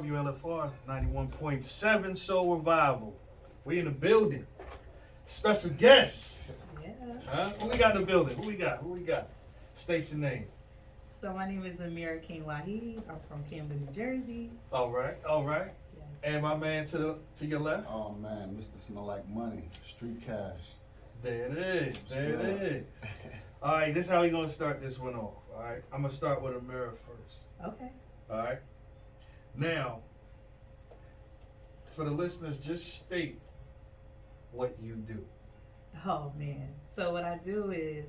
WLFR 91.7 Soul Revival. We in the building. Special guests. Yeah. Huh? Who we got in the building? Who we got? Station name. So my name is Amirah Kane-Waheed. I'm from Camden, New Jersey. All right. Yes. And my man to your left. Oh man, Mr. Smell Like Money, Street Cash. There it is. All right, this is how we gonna start this one off. All right, I'm gonna start with Amirah first. Okay. All right. Now, for the listeners, just state what you do. Oh man. So what I do is,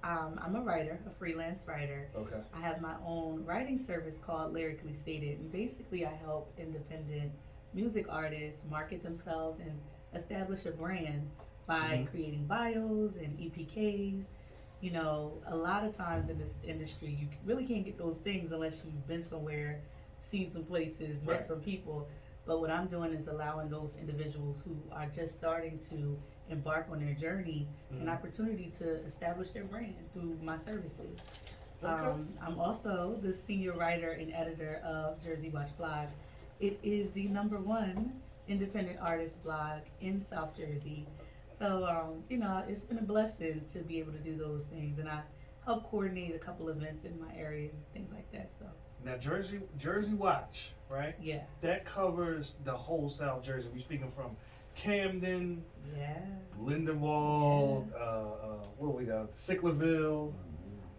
I'm a writer, a freelance writer. Okay. I have my own writing service called Lyrically Stated, and basically I help independent music artists market themselves and establish a brand by creating bios and EPKs. You know, a lot of times in this industry, you really can't get those things unless you've been somewhere, seen some places, met Right. some people. But what I'm doing is allowing those individuals who are just starting to embark on their journey an opportunity to establish their brand through my services. Okay. I'm also the senior writer and editor of Jersey Watch Blog. It is the #1 independent artist blog in South Jersey. So, you know, it's been a blessing to be able to do those things, and I help coordinate a couple events in my area and things like that. So, Now, Jersey Watch, right? yeah, That covers the whole South Jersey. We speaking from Camden, yeah, Lindenwold, what do we got? Sicklerville,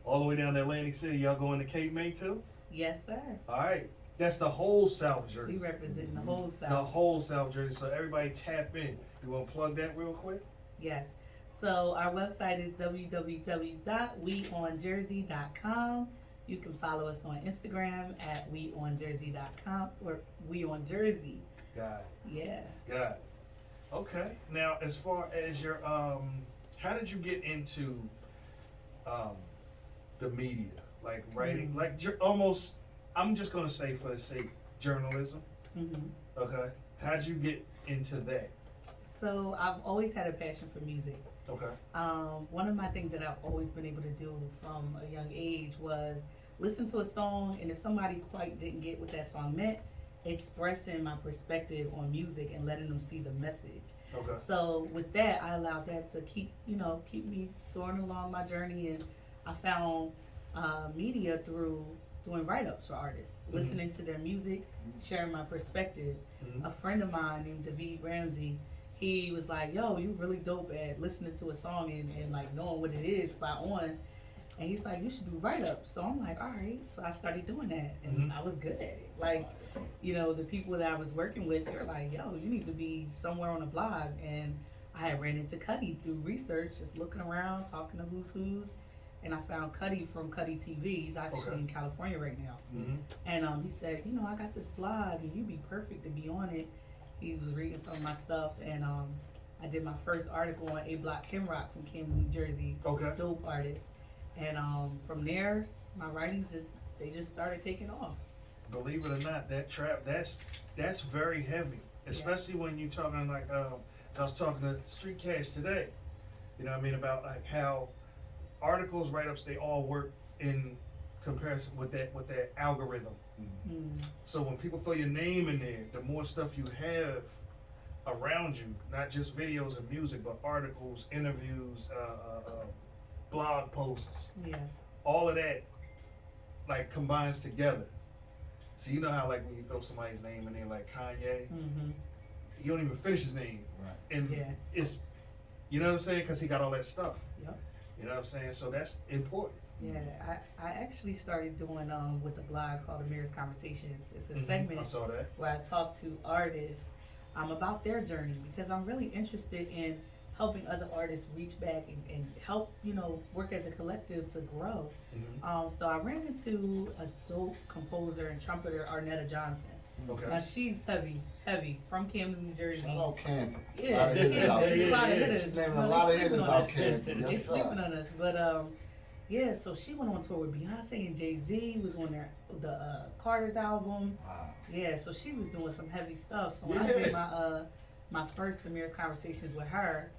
all the way down to Atlantic City. Y'all going to Cape May too? yes, sir. All right. That's the whole South Jersey. We represent the whole South. The whole South Jersey. So everybody tap in. You want to plug that real quick? Yes. So our website is www.weonjersey.com. You can follow us on Instagram at weonjersey.com or weonjersey. Got it. Yeah. Got it. Okay. Now, as far as your, how did you get into the media? Like writing, almost, I'm just going to say for the sake, journalism. hmm Okay. How'd you get into that? So I've always had a passion for music. Okay. One of my things that I've always been able to do from a young age was listen to a song, and if somebody quite didn't get what that song meant, expressing my perspective on music and letting them see the message. Okay. So with that, I allowed that to keep me soaring along my journey, and I found media through doing write-ups for artists, listening to their music, sharing my perspective. A friend of mine named David Ramsey, he was like, yo, you really dope at listening to a song and like knowing what it is spot on. And he's like, you should do write-ups. So I'm like, all right. So I started doing that, and I was good at it. Like, you know, the people that I was working with, they were like, yo, you need to be somewhere on a blog. And I had ran into Cuddy through research, just looking around, talking to who's. And I found Cuddy from Cuddy TV. He's actually in California right now. And he said, you know, I got this blog, and you'd be perfect to be on it. He was reading some of my stuff, and I did my first article on A Block Kim Rock from Camden, New Jersey. Okay. Dope artist. And from there, my writings just started taking off. Believe it or not, that trap, that's very heavy, especially when you're talking like, I was talking to Street Cash today, you know what I mean, about like how articles, write-ups, they all work in comparison with that algorithm. So when people throw your name in there, the more stuff you have around you, not just videos and music, but articles, interviews, blog posts, Yeah. all of that like combines together. So you know how like when you throw somebody's name in there, like Kanye, he don't even finish his name, Right. and it's, you know what I'm saying, because he got all that stuff. Yep. You know what I'm saying? So that's important. Yeah, I actually started doing with a blog called Amirah's Conversations. It's a I segment saw that. where I talk to artists about their journey, because I'm really interested in helping other artists reach back and help, you know, work as a collective to grow. So I ran into a dope composer and trumpeter, Arnetta Johnson. Okay. Now she's heavy from Camden, New Jersey. Shout out Camden. Yeah, A lot of hitters out there's a lot of there. hitters. She's naming Well, a lot they of hitters sleeping on out us. Camden. They Yes, sleeping sir. on us, but yeah. So she went on tour with Beyonce and Jay-Z. Was on the Carter's album. Wow. Yeah, so she was doing some heavy stuff. So when I did my first Amirah's Conversations with her,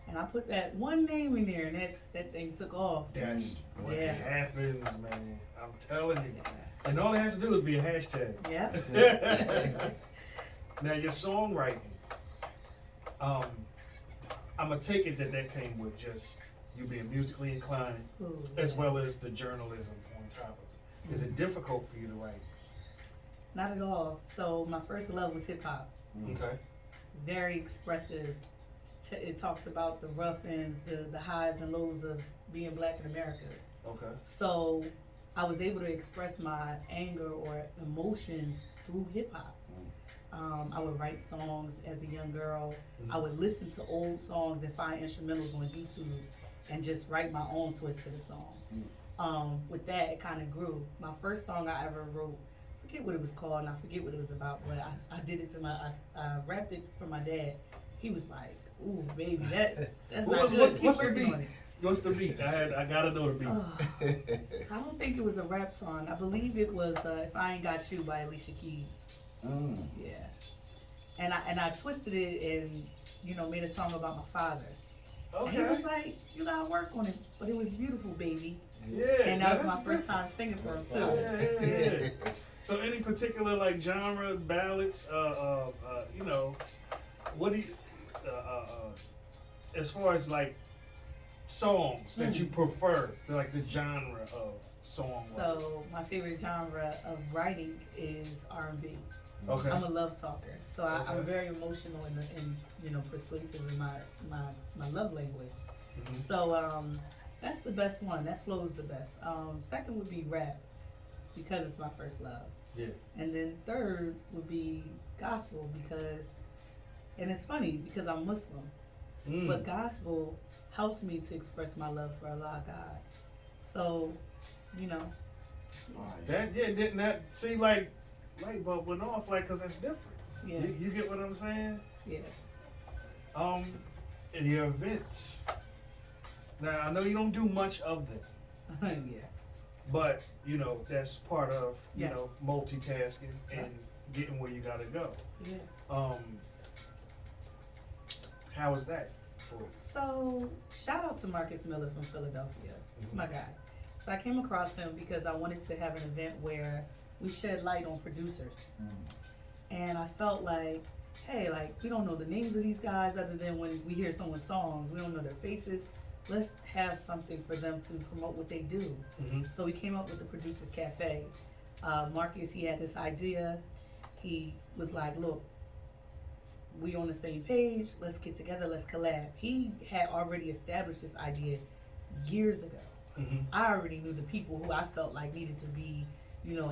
and I put that one name in there, and that thing took off. That's what Yeah. happens, man. I'm telling you. Yeah. And all it has to do is be a hashtag. Yep. Now your songwriting, I'm gonna take it that came with just you being musically inclined, Ooh, as yeah. well as the journalism on top of it. Is it difficult for you to write? Not at all. So my first love was hip hop. Okay. Very expressive. It talks about the rough ends, the highs and lows of being black in America. Okay. So I was able to express my anger or emotions through hip hop. I would write songs as a young girl. I would listen to old songs and find instrumentals on YouTube and just write my own twist to the song. With that, it kind of grew. My first song I ever wrote, I forget what it was called and I forget what it was about, but I did it to I rapped it for my dad. He was like, "Ooh, baby, that's not good. Keep What's the working beat? on it." What's the beat? I gotta know the beat. So I don't think it was a rap song. I believe it was "If I Ain't Got You" by Alicia Keys. Yeah, and I twisted it and made a song about my father. And he was like, "You gotta work on it," but it was beautiful, baby. Yeah. And now that was that's my first different. time singing for him That's too. Yeah. So any particular like genre, ballads, what do you, as far as like songs that you prefer, like the genre of song? So my favorite genre of writing is R&B. Okay. I'm a love talker, so Okay. I'm very emotional and persuasive in my love language. Mhm. So that's the best one. That flows the best. Second would be rap because it's my first love, Yeah. and then third would be gospel and it's funny because I'm Muslim, but gospel helps me to express my love for Allah God. So, Didn't that see like light bulb went off like because that's different. yeah, You get what I'm saying? yeah. In your events. Now I know you don't do much of them, Yeah. but that's part of Yes. multitasking and getting where you gotta go. Yeah. How is that for you? So, shout out to Marcus Miller from Philadelphia. He's my guy. So I came across him because I wanted to have an event where we shed light on producers. And I felt like, hey, like we don't know the names of these guys other than when we hear someone's songs. We don't know their faces. Let's have something for them to promote what they do. So we came up with the Producers Cafe. Marcus, he had this idea. He was like, look, we on the same page, let's get together, let's collab. He had already established this idea years ago. I already knew the people who I felt like needed to be,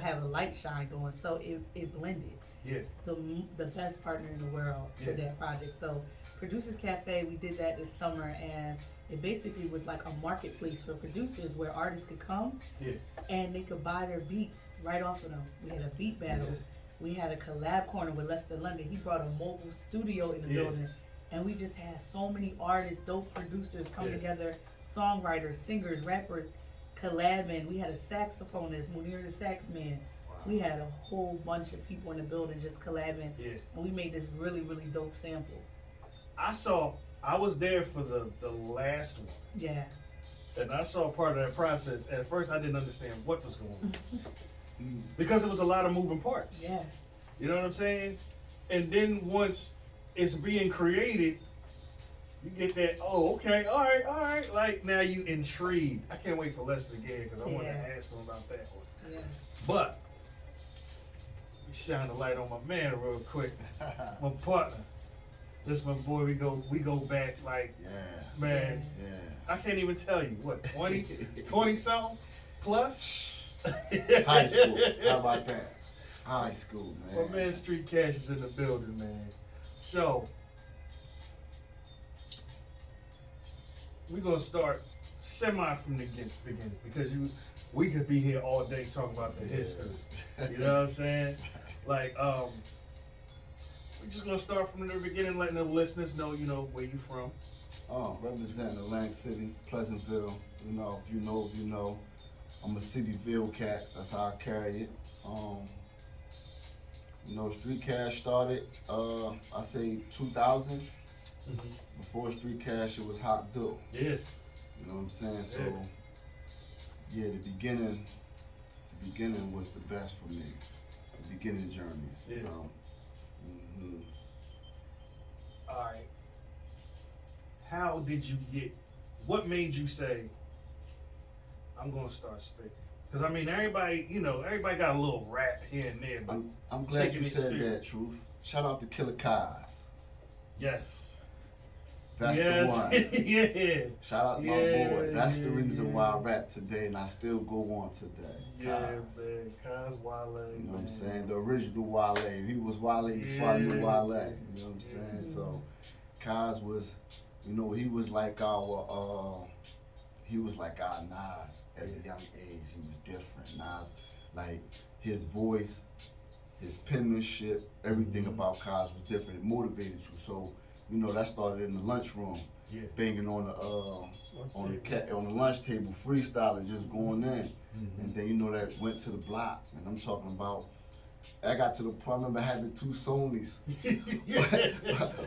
have a light shined on, so it blended. Yeah. The best partner in the world for Yeah. that project. So Producers Cafe, we did that this summer, and it basically was like a marketplace for producers where artists could come Yeah. and they could buy their beats right off of them. We had a beat battle. Yeah. We had a collab corner with Lester London. He brought a mobile studio in the Yeah. building, and we just had so many artists, dope producers come Yeah. together, songwriters, singers, rappers, collabing. We had a saxophonist, Munir the sax man. We had a whole bunch of people in the building just collabing, Yeah. and we made this really, really dope sample. I was there for the last one, Yeah. and I saw part of that process. At first, I didn't understand what was going on because it was a lot of moving parts. Yeah. You know what I'm saying? And then once it's being created, you get that. Oh, okay, all right. Like now you intrigued. I can't wait for Lester again because I want to Yeah. ask him about that one. Yeah. But we shine the light on my man real quick. My partner. This my boy. We go back like man. Yeah. I can't even tell you what 20 something plus. High school. How about that? High school, man. My man Street Cash is in the building, man. So we're gonna start semi from the beginning because we could be here all day talking about the history. You know what I'm saying? Like we're just gonna start from the beginning, letting the listeners know, where you from. Representing Atlantic City, Pleasantville. If you know, you know. I'm a Cityville cat. That's how I carry it. Street Cash started, I say 2000. Before Street Cash, it was Hot Dough. Yeah. You know what I'm saying? So, yeah, the beginning beginning was the best for me. The beginning journeys, Yeah. you know. All right. How did you what made you say, I'm going to start spitting? Because, I mean, everybody got a little rap here and there, but I'm glad taking you it said serious. that, Truth. Shout out to Killer Kash. Yes. That's yes. the one. Yeah. Shout out my Yeah, boy. That's the yeah, reason yeah. why I rap today and I still go on today. Yeah, Kash. man. Kaz Wale. You know what I'm saying? The original Wale. He was Wale before I knew Yeah. Wale. You know what I'm saying? So Kaz was, he was like our Nas at a young age. He was different. Nas, like his voice, his penmanship, everything about Kaz was different. It motivated you. So, that started in the lunchroom, banging on the lunch table, freestyling, just going in. And then that went to the block. And I'm talking about, I got to the point, I remember having 2 Sonys.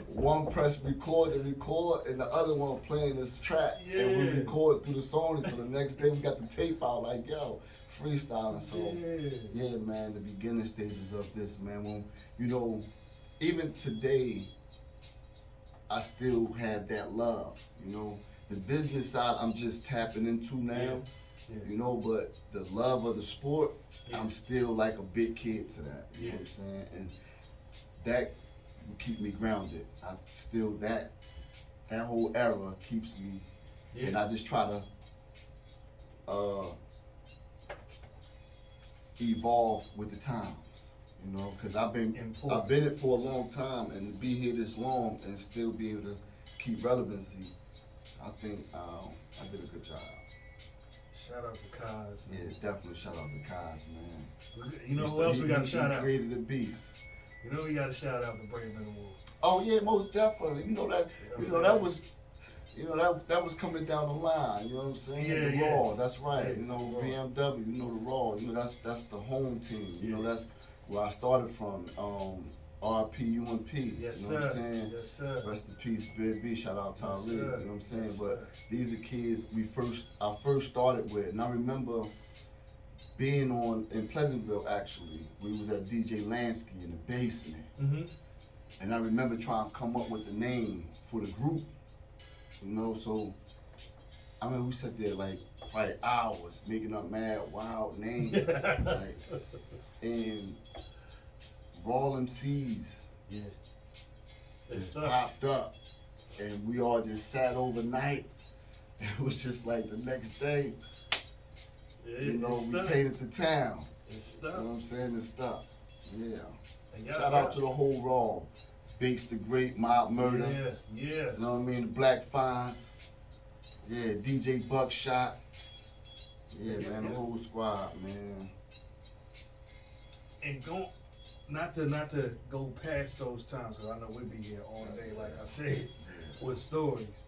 One press record, and the other one playing this track. And we record through the Sony. So the next day we got the tape out like, yo, freestyling. So yeah, man, the beginning stages of this, man. When, even today, I still have that love, The business side I'm just tapping into now. But the love of the sport, I'm still like a big kid to that. You know what I'm saying? And that will keep me grounded. I still that whole era keeps me, and I just try to evolve with the times. Because I've been it for a long time, and to be here this long and still be able to keep relevancy, I think I did a good job. Shout out to Kaz. Yeah, definitely shout out to Kash, man. You know who else we got to shout out? He created a beast. You know we got to shout out to Brave Men and Wolves. Oh yeah, most definitely. That was coming down the line. You know what I'm saying? The Raw. That's right. BMW. The Raw. That's the home team. That's where I started from. RP UMP. Yes, you know what I'm saying? Yes, sir. Rest in peace, Big B. Shout out Tyreek. Yes, You know what I'm saying? Yes, but these are kids I first started with, and I remember being in Pleasantville. Actually, we was at DJ Lansky in the basement, and I remember trying to come up with the name for the group. So I mean, we sat there like hours making up mad wild names, and Raw MCs just popped up, and we all just sat overnight. It was just like the next day, we painted the town. It's stuff. You know what I'm saying? It's stuff. Yeah. Shout out to the whole Raw. Bates the Great, Mob Murder. Yeah. You know what I mean? The Black Fines. Yeah, DJ Buckshot. Yeah, man, the whole squad, man. And not to go past those times, because I know we'd be here all day, like I said, with stories.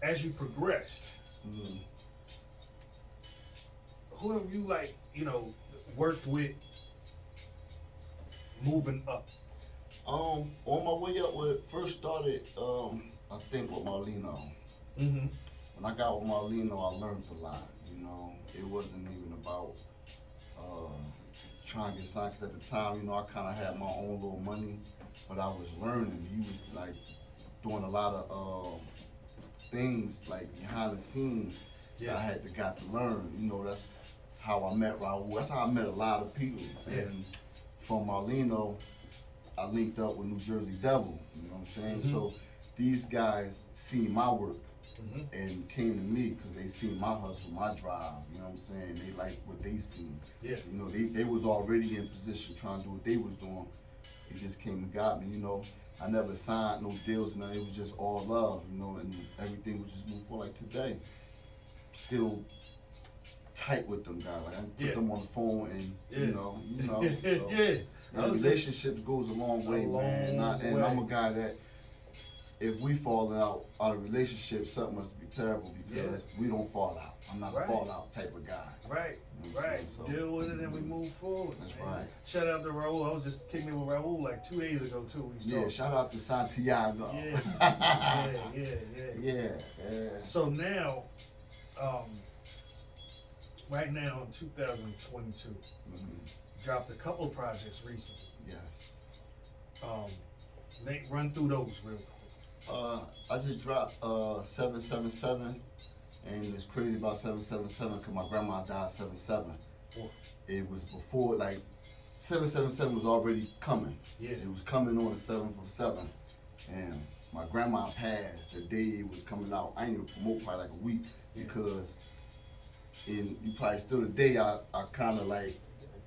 As you progressed, who have you worked with moving up? On my way up, when it first started, I think with Marlino. When I got with Marlino, I learned a lot. It wasn't even about trying to get signed, because at the time, I kind of had my own little money, but I was learning. He was like doing a lot of things like behind the scenes that I had got to learn. That's how I met Raul. That's how I met a lot of people. And from Marlino, I linked up with New Jersey Devil. You know what I'm saying? So these guys see my work and came to me because they seen my hustle, my drive. You know what I'm saying? They like what they seen. Yeah. They was already in position trying to do what they was doing. It just came and got me. I never signed no deals, man. It was just all love, and everything was just moving forward. Like today, still tight with them guys. Like I put them on the phone, and so relationships goes a long way, man. And I'm a guy that if we fall out of a relationship, something must be terrible because we don't fall out. I'm not a fallout type of guy. Right. So, deal with it and we move forward. That's man. right. Shout out to Raul. I was just kicking it with Raul like 2 days ago too. Shout out to Santiago. Yeah. So now, right now in 2022. Dropped a couple of projects recently. Yes. Nate, run through those real quick. I just dropped 777, and it's crazy about 777 because my grandma died 77. Oh. It was before, like, 777 was already coming. Yeah. It was coming on the 7th of 7. And my grandma passed the day it was coming out. I didn't even promote probably like a week because you probably still today I kind of like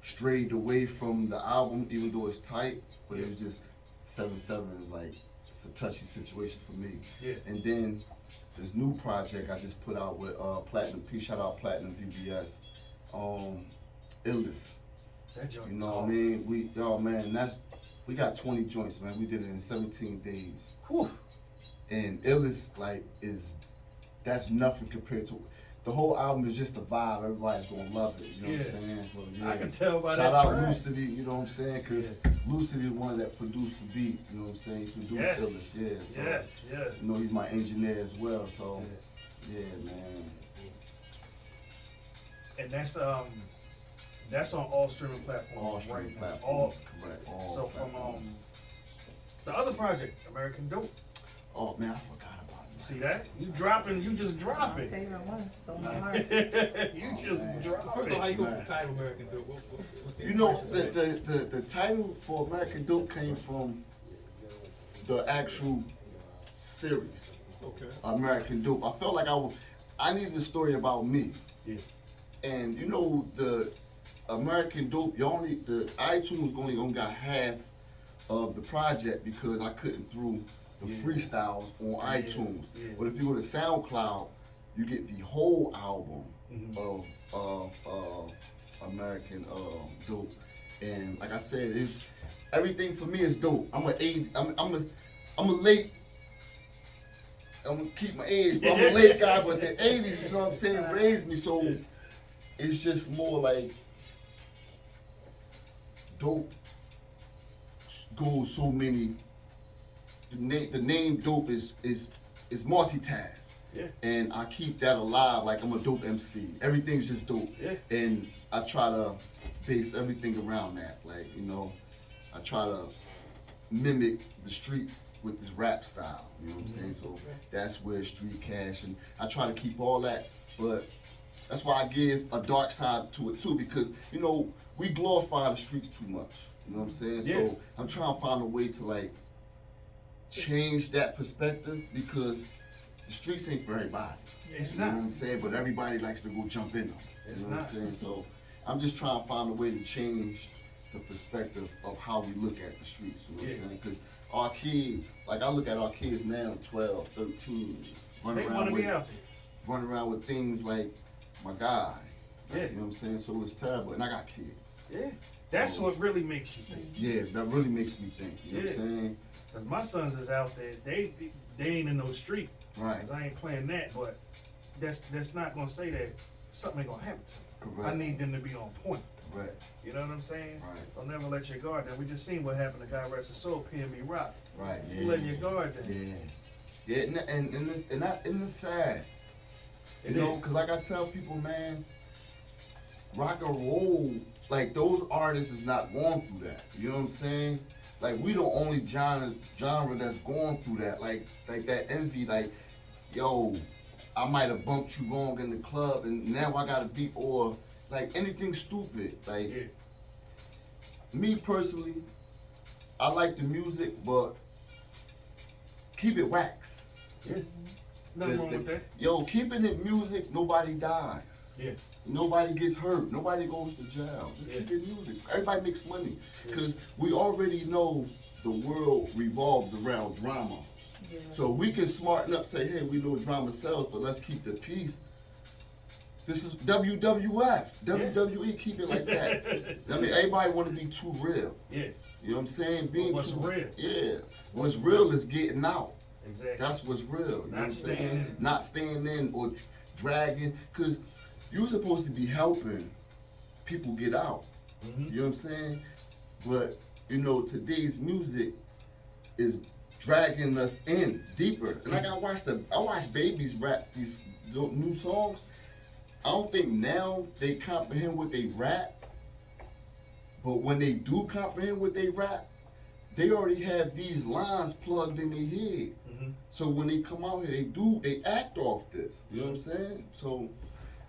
strayed away from the album even though it's tight, but it was just 7-7 is like, it's a touchy situation for me. Yeah. And then this new project I just put out with Platinum P, shout out Platinum VBS, Illness. That joint You know what I mean? We got 20 joints, man. We did it in 17 days. Whew. And Illness, like, that's nothing compared to, the whole album is just a vibe. Everybody's gonna love it, you know what I'm saying? So, yeah. I can tell by Shout that out track. Lucity, you know what I'm saying? Because Lucity is the one that produced the beat, you know what I'm saying? He produced Illness, yeah. So, Yes. you know, he's my engineer as well, so, yeah, man. And that's on all streaming platforms All right streaming now. platforms, correct. All So platforms. from the other project, American Dope. Oh, man, I forgot about it. See that? You just drop My it. favorite one. So my heart. You just man. drop First of all, how it. you go with the title American Dope? What's the You know, inspiration for that? the title for American Dope came from the actual series, Okay. American Dope. I felt like I needed a story about me. Yeah. And you know, the American Dope, the iTunes only got half of the project because I couldn't throw the freestyles on iTunes. Yeah. But if you go to SoundCloud, you get the whole album of American Dope. And like I said, everything for me is dope. I'm gonna keep my age, but I'm a late guy, but the 80s, you know what I'm saying, raised me, so it's just more like dope goes so many. The name dope is multitask. Yeah. And I keep that alive like I'm a dope MC. Everything's just dope. Yeah. And I try to base everything around that. Like, you know, I try to mimic the streets with this rap style. You know what I'm saying? So that's where Street Cash, and I try to keep all that. But that's why I give a dark side to it too, because, you know, we glorify the streets too much. You know what I'm saying? Yeah. So I'm trying to find a way to like change that perspective, because the streets ain't for everybody. It's You know not. what I'm saying? But everybody likes to go jump in them. It's You know what not. I'm saying? So I'm just trying to find a way to change the perspective of how we look at the streets. You know what I'm saying? Because our kids, like I look at our kids now, 12, 13, They want to be out there. running around with things like my guy. Yeah. You know what I'm saying? So it's terrible. And I got kids. Yeah. That's what really makes you think. Yeah, that really makes me think. You know what I'm saying? Cause my sons is out there. They ain't in no street. Right. Cause I ain't playing that. But that's not gonna say that something ain't gonna happen to them. Correct. I need them to be on point. Correct. You know what I'm saying? Right. Don't never let your guard down. We just seen what happened to guy rest his soul, PNB Rock. Right. Yeah. You letting your guard down. Yeah. Yeah, and it's sad. You It know, is. because like I tell people, man, rock and roll, like those artists is not going through that. You know what I'm saying? Like we the only genre that's going through that. Like that envy, like, yo, I might have bumped you wrong in the club and now I gotta beat, or like anything stupid. Like Yeah. me personally, I like the music, but keep it wax. Yeah. Nothing wrong with that. Yo, keeping it music, nobody dies. Yeah. Nobody gets hurt. Nobody goes to jail. Just keep it music. Everybody makes money. Because we already know the world revolves around drama. Yeah. So we can smarten up, say, hey, we know drama sells, but let's keep the peace. This is WWF. WWE, keep it like that. I mean, everybody want to be too real. Yeah. You know what I'm saying? Being what's too real? Yeah. What's real is getting out. Exactly. That's what's real. You know what I'm staying saying? in. Not staying in or dragging. Because you're supposed to be helping people get out. Mhm. You know what I'm saying? But, you know, today's music is dragging us in deeper. Like I watch babies rap these new songs. I don't think now they comprehend what they rap, but when they do comprehend what they rap, they already have these lines plugged in their head. Mm-hmm. So when they come out here, they act off this. You know what I'm saying? So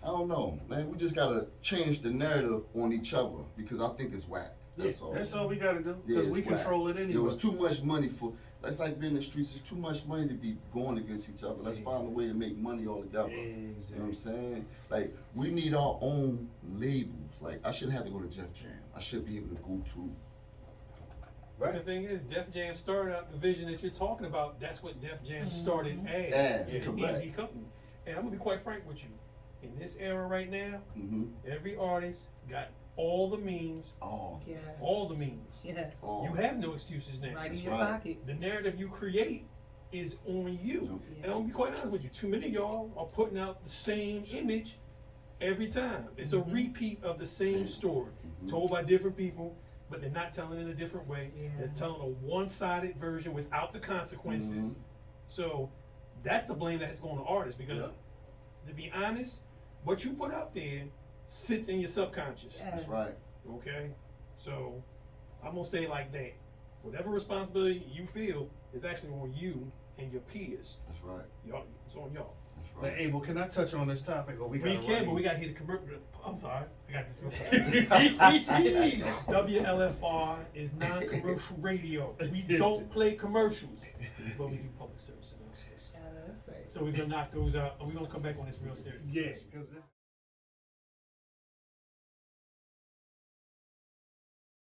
I don't know, man. We just gotta change the narrative on each other because I think it's whack. That's all. That's all we gotta do, Yeah, because it's we whack. control it anyway. There was too much money for. That's like being in the streets. There's too much money to be going against each other. Let's find a way to make money all together. You know what I'm saying? Like we need our own labels. Like I shouldn't have to go to Jeff Jam. I should be able to go to. Right. The thing is, Def Jam started out the vision that you're talking about. That's what Def Jam started as. As, an correct. indie company. And I'm gonna be quite frank with you. In this era right now, Mm-hmm. every artist got all the means, Oh, Yes. all the means. Yes. oh. You have no excuses now. Right in That's your right. pocket. The narrative you create is on you. Yeah. And I'm gonna be quite honest with you. Too many of y'all are putting out the same image every time. It's a repeat of the same story, told by different people, but they're not telling it in a different way. Yeah. They're telling a one-sided version without the consequences. Mhm. So that's the blame that has gone to artists because, to be honest, what you put out there sits in your subconscious. Yes. That's right. Okay? So I'm gonna say it like that. Whatever responsibility you feel is actually on you and your peers. That's right. Y'all, it's on y'all. That's But right. Abel, can I touch on this topic, or we We gotta can, run? but we gotta hit the commercial. I'm sorry, I got this. WLFR is non-commercial radio. We don't play commercials, but we do public service announcements. That's right. So we're gonna knock those out, and we're gonna come back on this real serious. Yeah, discussion. because